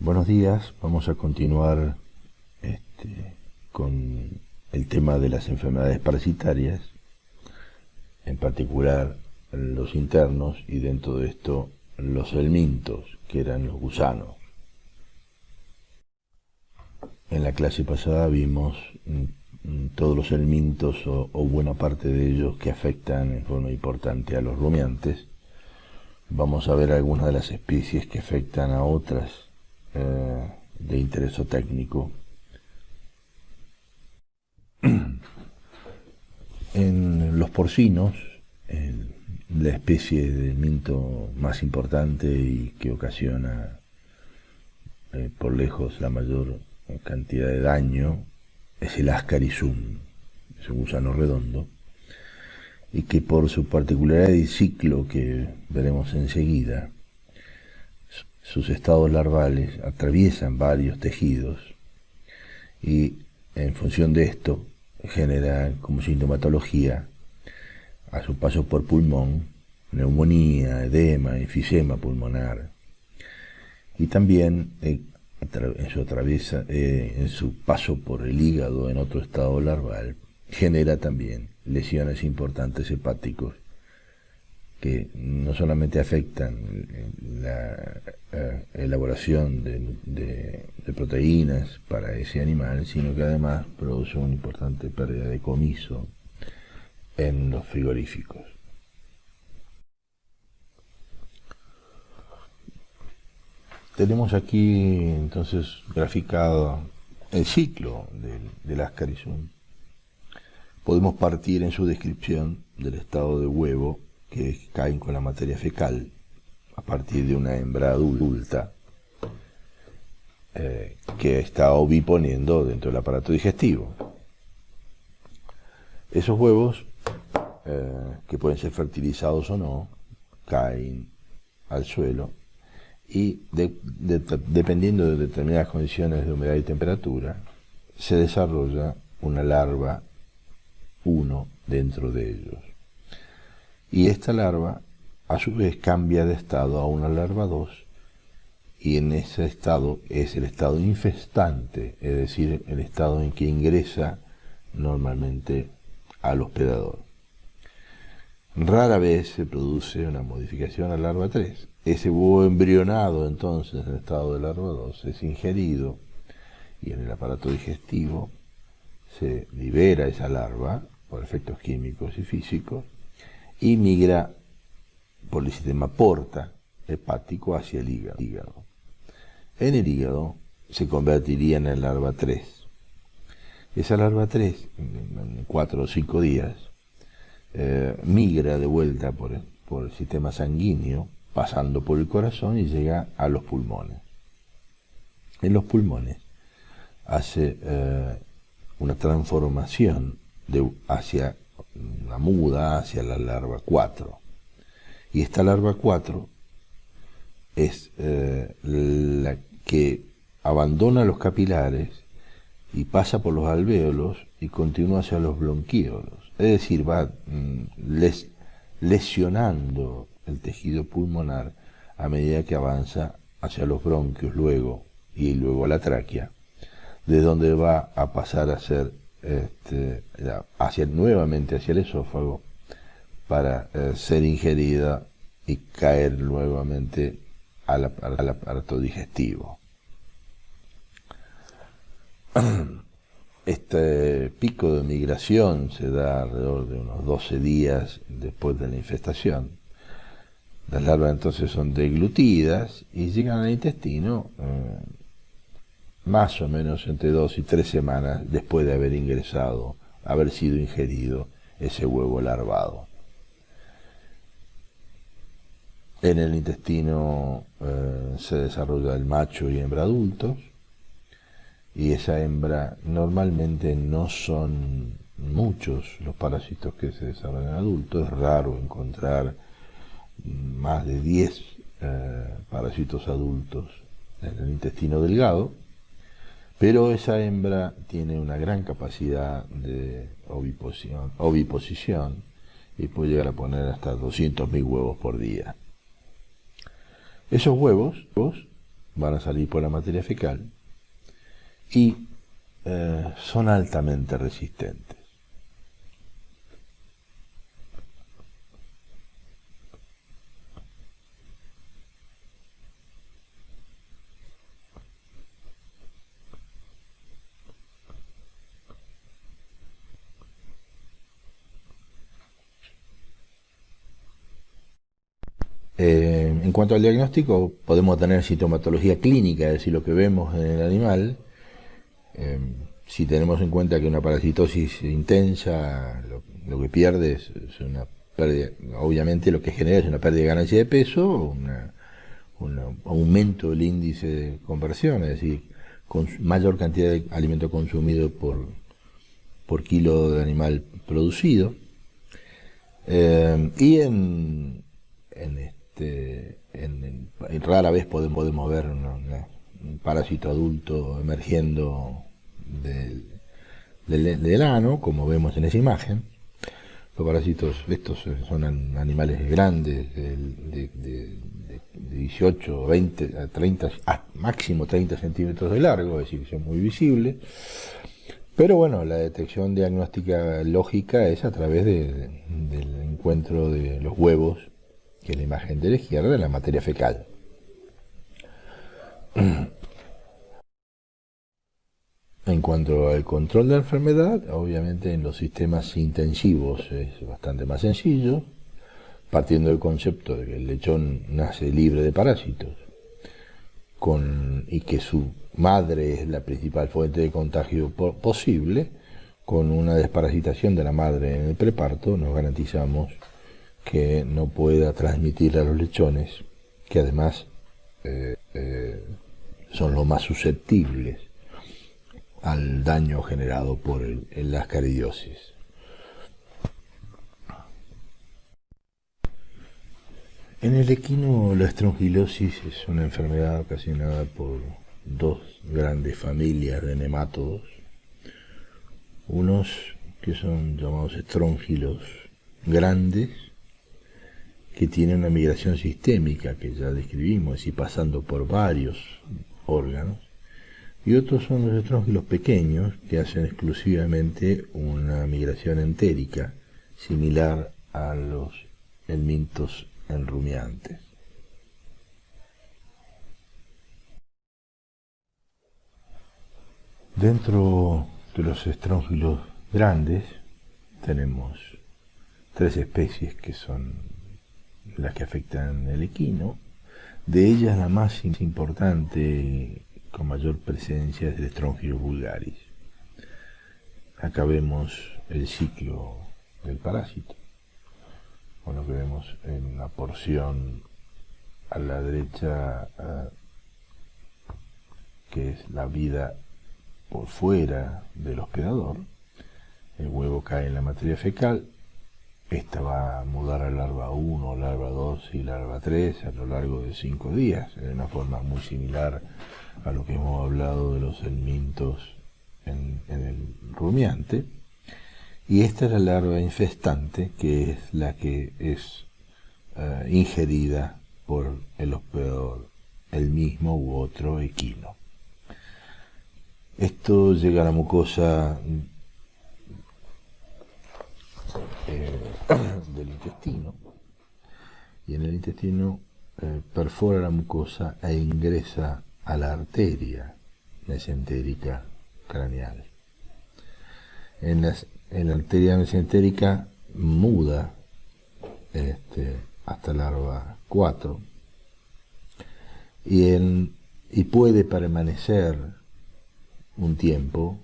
Buenos días, vamos a continuar con el tema de las enfermedades parasitarias, en particular los internos y dentro de esto los helmintos, que eran los gusanos. En la clase pasada vimos todos los helmintos o buena parte de ellos que afectan en forma importante a los rumiantes. Vamos a ver algunas de las especies que afectan a otras de interés técnico. En los porcinos, la especie de helminto más importante y que ocasiona por lejos la mayor cantidad de daño es el Ascarisum, es un gusano redondo, y que por su particularidad de ciclo que veremos enseguida, sus estados larvales atraviesan varios tejidos y en función de esto genera como sintomatología a su paso por pulmón neumonía, edema, enfisema pulmonar, y también en su paso por el hígado en otro estado larval genera también lesiones importantes hepáticos que no solamente afectan la elaboración de proteínas para ese animal, sino que además produce una importante pérdida de comiso en los frigoríficos. Tenemos aquí entonces graficado el ciclo del Ascarisum. Podemos partir en su descripción del estado de huevo, que caen con la materia fecal a partir de una hembra adulta que está oviponiendo dentro del aparato digestivo. Esos huevos, que pueden ser fertilizados o no, caen al suelo y dependiendo de determinadas condiciones de humedad y temperatura, se desarrolla una larva 1 dentro de ellos. Y esta larva, a su vez, cambia de estado a una larva 2, y en ese estado es el estado infestante, es decir, el estado en que ingresa normalmente al hospedador. Rara vez se produce una modificación a larva 3. Ese huevo embrionado, entonces, en estado de larva 2, es ingerido y en el aparato digestivo se libera esa larva por efectos químicos y físicos y migra por el sistema porta hepático hacia el hígado. En el hígado se convertiría en la larva 3. Esa larva 3, en 4 o 5 días, migra de vuelta por el sistema sanguíneo, pasando por el corazón y llega a los pulmones. En los pulmones hace una transformación hacia la muda, hacia la larva 4. Y esta larva 4 es la que abandona los capilares y pasa por los alvéolos y continúa hacia los bronquíolos. Es decir, va lesionando el tejido pulmonar a medida que avanza hacia los bronquios y luego a la tráquea, de donde va a pasar a ser nuevamente hacia el esófago para ser ingerida y caer nuevamente al aparato digestivo. Este pico de migración se da alrededor de unos 12 días después de la infestación. Las larvas entonces son deglutidas y llegan al intestino más o menos entre 2 y 3 semanas después de haber sido ingerido ese huevo larvado. En el intestino se desarrolla el macho y hembra adultos, y esa hembra normalmente no son muchos los parásitos que se desarrollan en adultos. Es raro encontrar más de 10 parásitos adultos en el intestino delgado, pero esa hembra tiene una gran capacidad de oviposición y puede llegar a poner hasta 200.000 huevos por día. Esos huevos van a salir por la materia fecal y son altamente resistentes. En cuanto al diagnóstico, podemos tener sintomatología clínica, es decir, lo que vemos en el animal. Si tenemos en cuenta que una parasitosis intensa lo que pierde es una pérdida, obviamente lo que genera es una pérdida de ganancia de peso, un aumento del índice de conversión, es decir, con mayor cantidad de alimento consumido por kilo de animal producido. Y rara vez podemos ver un parásito adulto emergiendo del ano, como vemos en esa imagen. Los parásitos, estos son animales grandes, de 18, 20, a 30, máximo 30 centímetros de largo, es decir, que son muy visibles. Pero bueno, la detección diagnóstica lógica es a través del encuentro de los huevos, que es la imagen de la izquierda, en la materia fecal. En cuanto al control de la enfermedad, obviamente en los sistemas intensivos es bastante más sencillo, partiendo del concepto de que el lechón nace libre de parásitos y que su madre es la principal fuente de contagio posible. Con una desparasitación de la madre en el preparto nos garantizamos que no pueda transmitirle a los lechones, que además son los más susceptibles al daño generado por la ascaridiosis. En el equino, la estrongilosis es una enfermedad ocasionada por dos grandes familias de nemátodos, unos que son llamados estróngilos grandes, que tienen una migración sistémica que ya describimos, es decir, pasando por varios órganos, y otros son los estróngilos pequeños, que hacen exclusivamente una migración entérica, similar a los helmintos en rumiantes. Dentro de los estróngilos grandes tenemos tres especies que son las que afectan el equino. De ellas la más importante, con mayor presencia, es el Strongylos vulgaris. Acá vemos el ciclo del parásito, con lo que vemos en la porción a la derecha, que es la vida por fuera del hospedador. El huevo cae en la materia fecal. Esta va a mudar a larva 1, larva 2 y larva 3 a lo largo de 5 días, de una forma muy similar a lo que hemos hablado de los helmintos en el rumiante. Y esta es la larva infestante, que es la que es ingerida por el hospedador, el mismo u otro equino. Esto llega a la mucosa del intestino, y en el intestino perfora la mucosa e ingresa a la arteria mesentérica craneal. En la arteria mesentérica muda hasta larva 4 y puede permanecer un tiempo,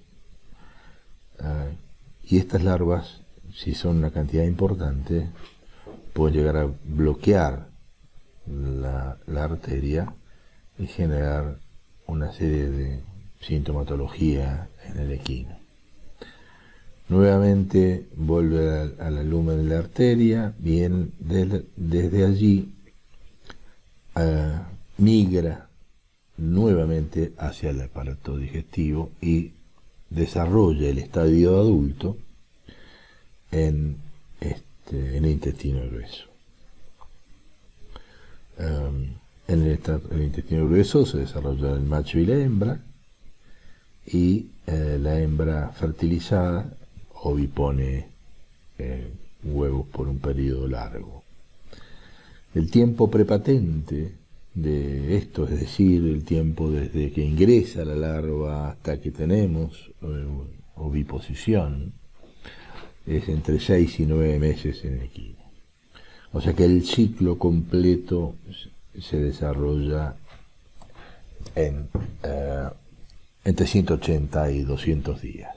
y estas larvas, si son una cantidad importante, pueden llegar a bloquear la arteria y generar una serie de sintomatología en el equino. Nuevamente vuelve a la lumen de la arteria, bien desde allí migra nuevamente hacia el aparato digestivo y desarrolla el estadio adulto en el intestino grueso. En el intestino grueso se desarrolla el macho y la hembra, y la hembra fertilizada ovipone huevos por un periodo largo. El tiempo prepatente de esto, es decir, el tiempo desde que ingresa la larva hasta que tenemos oviposición, es entre 6 y 9 meses en equino. O sea que el ciclo completo se desarrolla en entre 180 y 200 días.